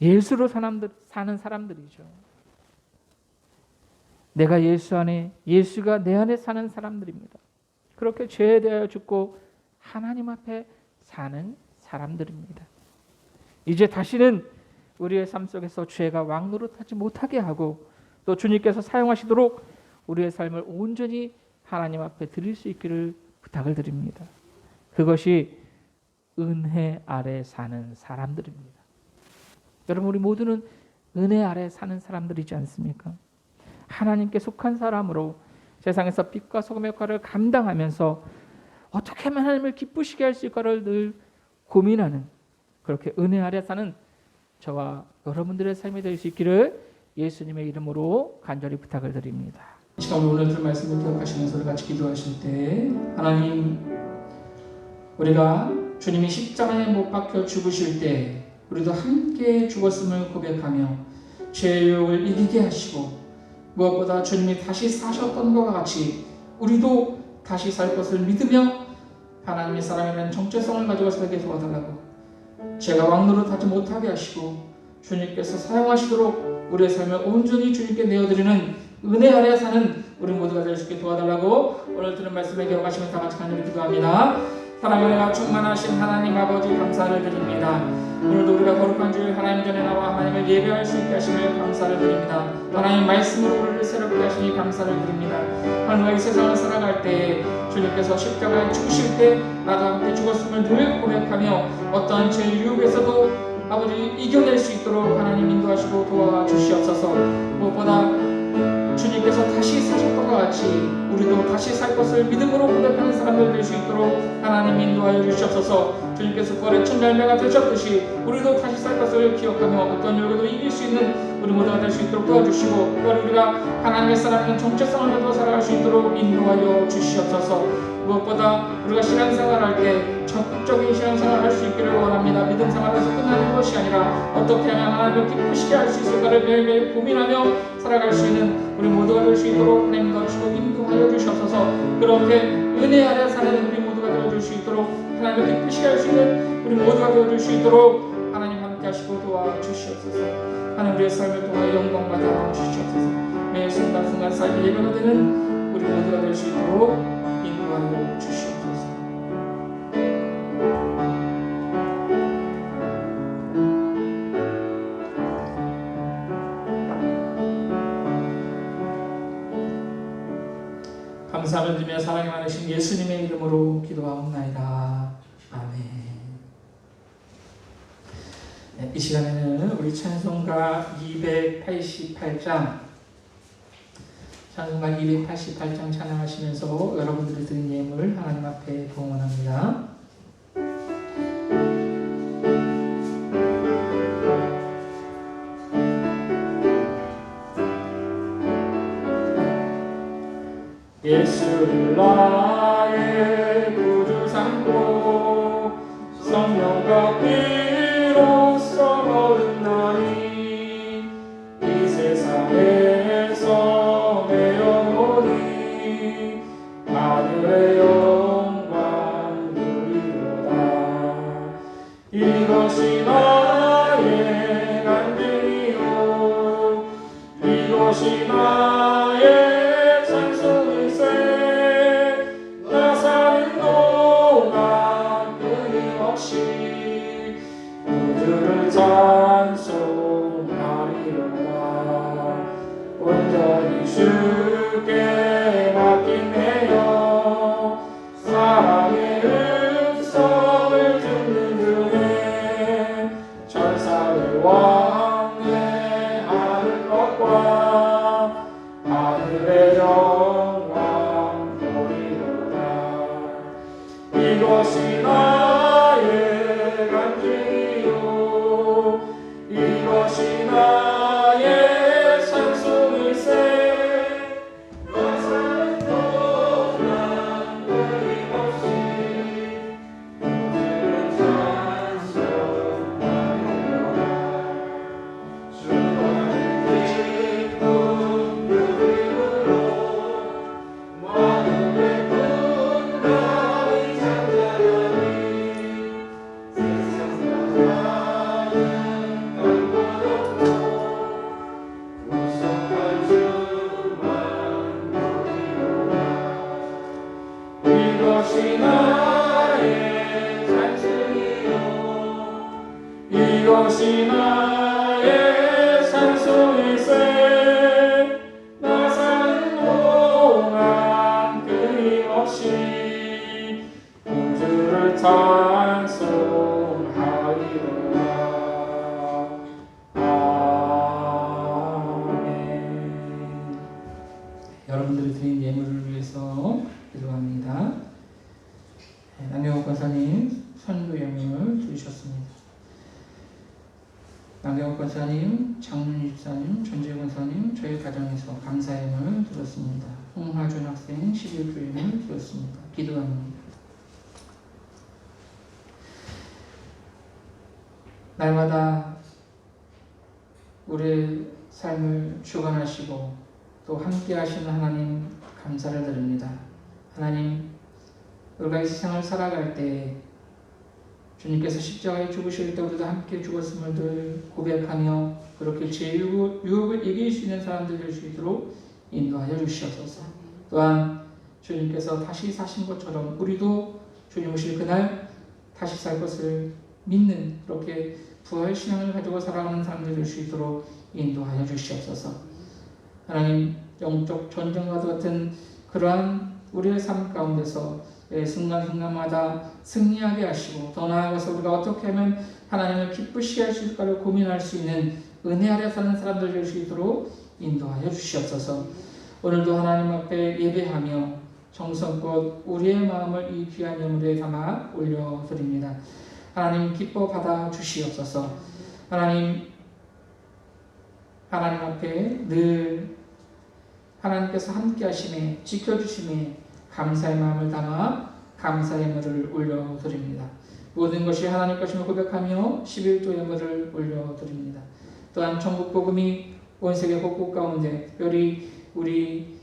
예수로 사는 사람들이죠. 내가 예수 안에, 예수가 내 안에 사는 사람들입니다. 그렇게 죄에 대하여 죽고 하나님 앞에 사는 사람들입니다. 이제 다시는 우리의 삶 속에서 죄가 왕노릇하지 못하게 하고 또 주님께서 사용하시도록 우리의 삶을 온전히 하나님 앞에 드릴 수 있기를 부탁을 드립니다. 그것이 은혜 아래 사는 사람들입니다. 여러분, 우리 모두는 은혜 아래 사는 사람들이지 않습니까? 하나님께 속한 사람으로 세상에서 빛과 소금의 역할을 감당하면서 어떻게 하면 하나님을 기쁘시게 할 수 있을까를 늘 고민하는, 그렇게 은혜 아래 사는 저와 여러분들의 삶이 될 수 있기를 예수님의 이름으로 간절히 부탁을 드립니다. 이 시간 오늘 들 말씀을 기억하시면서 우리 같이 기도하실 때, 하나님, 우리가 주님이 십자가에 못 박혀 죽으실 때 우리도 함께 죽었음을 고백하며 죄의 유혹을 이기게 하시고 무엇보다 주님이 다시 사셨던 것과 같이 우리도 다시 살 것을 믿으며 하나님의 사람이라는 정체성을 가지고 살게 도와달라고, 제가 왕노릇하지 못하게 하시고 주님께서 사용하시도록 우리의 삶을 온전히 주님께 내어드리는 은혜 아래 사는 우리 모두가 될 수 있게 도와달라고 오늘 들은 말씀에 기억하시면 다 같이 간절히 기도합니다. 사랑의 은혜가 충만하신 하나님 아버지 감사를 드립니다. 오늘도 우리가 거룩한 주일 하나님 전에 나와 하나님을 예배할 수 있게 하심을 감사를 드립니다. 하나님 말씀으로 우리를 새롭게 하시니 감사를 드립니다. 하나님과 이 세상을 살아갈 때에 주님께서 십자가에 죽으실 때 나도 함께 죽었음을 늘 고백하며 어떠한 죄의 유혹에서도 아버지 이겨낼 수 있도록 하나님 인도하시고 도와주시옵소서. 무엇보다 주님께서 다시 사셨던 것 같이 우리도 다시 살 것을 믿음으로 고백하는 사람들 될 수 있도록 하나님 인도하여 주시옵소서. 주님께서 부활의 첫 열매가 되셨듯이 우리도 다시 살 것을 기억하며 어떤 열매도 이길 수 있는 우리 모두가 될 수 있도록 도와주시고, 또한 우리가 하나님의 사람인 정체성을 가지고 살아갈 수 있도록 인도하여 주시옵소서. 무엇보다 우리가 신앙생활할 때 적극적인 신앙생활을 할 수 있기를 원합니다. 믿음 생활에서 끝나는 것이 아니라 어떻게 하면 하나님을 기쁘시게 할 수 있을까를 매일매일 고민하며 살아갈 수 있는 우리 모두가 될 수 있도록 하나님 도와주시고 인도하여 주시옵소서. 그렇게 은혜 아래 사는 우리 모두가 되어줄 수 있도록 하나님을 기쁘시게 할 수 있는 우리 모두가 되어줄 수 있도록 하나님 함께 하시고 도와주시옵소서. 하나님 우리의 삶을 통하여 영광 받아 주시옵소서. 매 순간순간 삶의 예배가 되는 우리 모두가 될 수 있도록 인도하여 주시옵소서. 감사를 드리며 사랑이 많으신 예수님의 이름으로 기도하옵나이다. 아멘. 네, 이 시간에는 우리 찬송가 288장 찬양하시면서 여러분들이 드린 예물 하나님 앞에 봉헌합니다. 예수를 나의 구주 삼고 성령과 피로써 거듭나니 이 세상에서 내 영혼이 하늘의 영광 누리로다. 이것이 나의 간증이요 이것이 나의 주를 찬송하리로다. 온전히 주께 맡긴 내 영 사랑의 음성을 듣는 중에 천사들 왕래 하는 것과 하늘의 영광 보리로다. 이것이 나의 간증이요 이것이 나의 찬송일세. 나 사는 동안 끊임없이 주를 찬송하리로다. 주와의 기쁨 누림으로 마음의 분가히 잠자려니 세상 나라는 이것이 나의 찬송이요 이것이 나의 찬송일세. 나 사는 동안 끊임없이 구주를 찬송하리로다. 아멘. 여러분들이 드린 예물을 위해서 기도합니다. 남경옥 권사님 선교 예물 주셨습니다. 남경옥 권사님, 장문희 집사님, 전재희 권사님 저희 가정에서 감사 예물 드렸습니다. 홍하준 학생 11조 예물 드렸습니다. 기도합니다. 날마다 우리의 삶을 주관하시고 또 함께 하시는 하나님 감사를 드립니다. 하나님, 우리가 이 세상을 살아갈 때 주님께서 십자가에 죽으실 때 우리도 함께 죽었음을 늘 고백하며 그렇게 죄의 유혹을 이길 수 있는 사람들 될 수 있도록 인도하여 주시옵소서. 또한 주님께서 다시 사신 것처럼 우리도 주님 오실 그날 다시 살 것을 믿는 그렇게 부활신앙을 가지고 살아가는 사람들 될 수 있도록 인도하여 주시옵소서. 하나님, 영적 전쟁과 같은 그러한 우리의 삶 가운데서 순간순간마다 승리하게 하시고 더 나아가서 우리가 어떻게 하면 하나님을 기쁘시게 할 수 있을까를 고민할 수 있는 은혜 아래 사는 사람들 될 수 있도록 인도하여 주시옵소서. 오늘도 하나님 앞에 예배하며 정성껏 우리의 마음을 이 귀한 예물에 담아 올려드립니다. 하나님 기뻐 받아 주시옵소서. 하나님 앞에 늘 하나님께서 함께 하심에 지켜주심에 감사의 마음을 담아 감사의 예물을 올려드립니다. 모든 것이 하나님 것임을 고백하며 11조 예물을 올려드립니다. 또한 천국 복음이 온 세계 곳곳 가운데 특별히 우리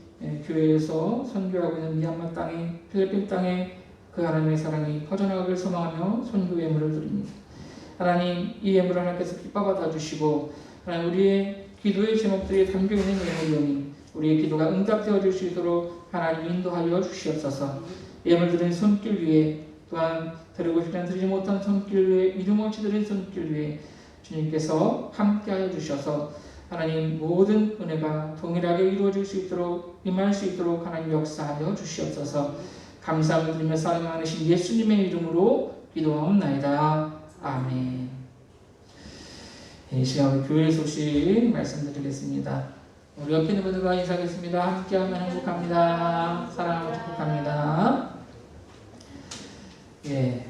교회에서 선교하고 있는 미얀마 땅에 필리핀 땅에 그 하나님의 사랑이 퍼져나가길 소망하며 선교 예물을 드립니다. 하나님, 이 예물을 하나님께서 기뻐 받아주시고 하나님 우리의 기도의 제목들이 담겨있는 예물이오니 우리의 기도가 응답되어질 수 있도록 하나님 인도하여 주시옵소서. 예물 드린 손길 위에 또한 드리고 싶지 드리지 못한 손길 위에 이름 없이 드린 손길 위에 주님께서 함께하여 주셔서 하나님 모든 은혜가 동일하게 이루어질 수 있도록 임할 수 있도록 하나님 역사하여 주시옵소서. 감사함을 드리며 사랑하신 예수님의 이름으로 기도하옵나이다. 아멘. 이 시간 우리 교회 소식 말씀드리겠습니다. 우리 옆에 있는 분들과 인사하겠습니다. 함께하면 행복합니다. 사랑하고 축복합니다. 예,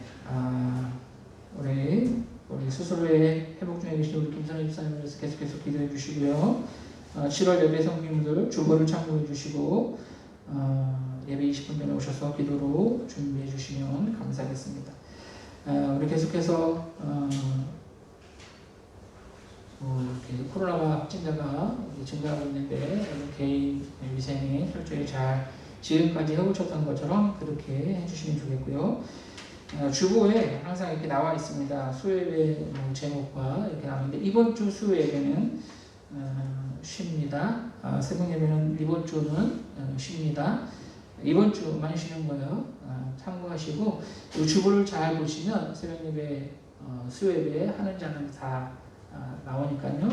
우리 스스로의 회복 중에 계신 우리 김선희 집사님을 위해서 계속해서 기도해 주시고요. 7월 예배 성도님들 주보를 참고해 주시고 예배 20분 전에 오셔서 기도로 준비해 주시면 감사하겠습니다. 우리 계속해서 이렇게 코로나가 확진자가 증가하고 있는데 개인 위생에 철저히 잘 지금까지 해오셨던 것처럼 그렇게 해주시면 좋겠고요. 주보에 항상 이렇게 나와 있습니다. 수요예배 제목과 이렇게 나오는데 이번 주 수요예배는 쉽니다. 새벽 예배는 이번 주는 쉽니다. 이번 주만 쉬는 거예요. 참고하시고 이 주보를 잘 보시면 새벽 예배, 수요예배 하는지 안 하는지 다 나오니까요.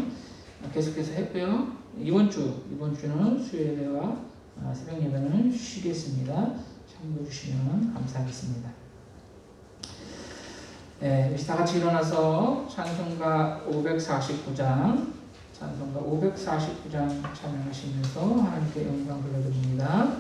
계속해서 했고요. 이번 주는 수요예배와 새벽 예배는 쉬겠습니다. 참고해 주시면 감사하겠습니다. 네, 다 같이 일어나서 찬송가 549장 찬양하시면서 하나님께 영광 돌려드립니다.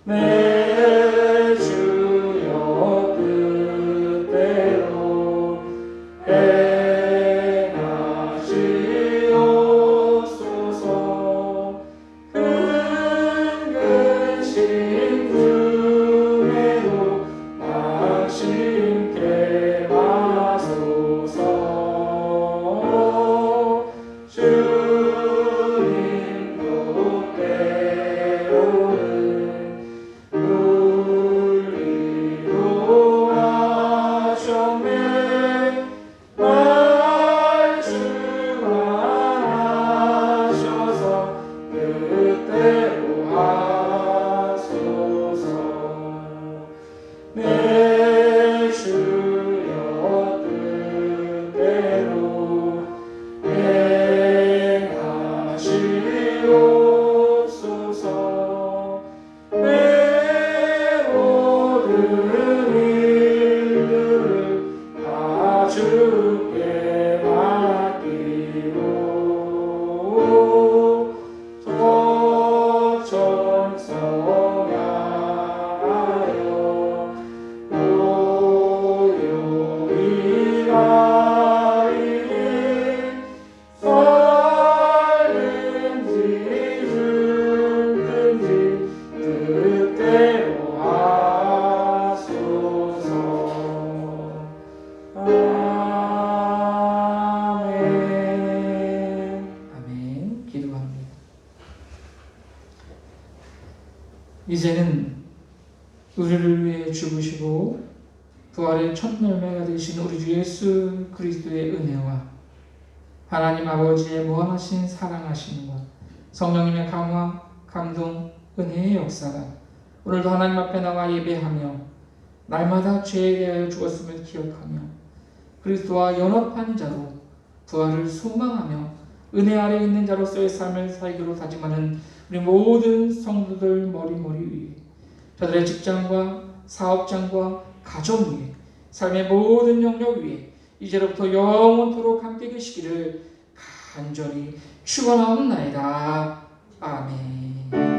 내 우리를 위해 죽으시고 부활의 첫 열매가 되신 우리 주 예수 그리스도의 은혜와 하나님 아버지의 무한하신 사랑하심과 성령님의 강화, 감동, 은혜의 역사가 오늘도 하나님 앞에 나와 예배하며 날마다 죄에 대하여 죽었음을 기억하며 그리스도와 연합한 자로 부활을 소망하며 은혜 아래 있는 자로서의 삶을 살기로 다짐하는 우리 모든 성도들 머리 위에 저들의 직장과 사업장과 가정 위에 삶의 모든 영역 위에 이제로부터 영원토록 함께 계시기를 간절히 축원하옵나이다. 아멘.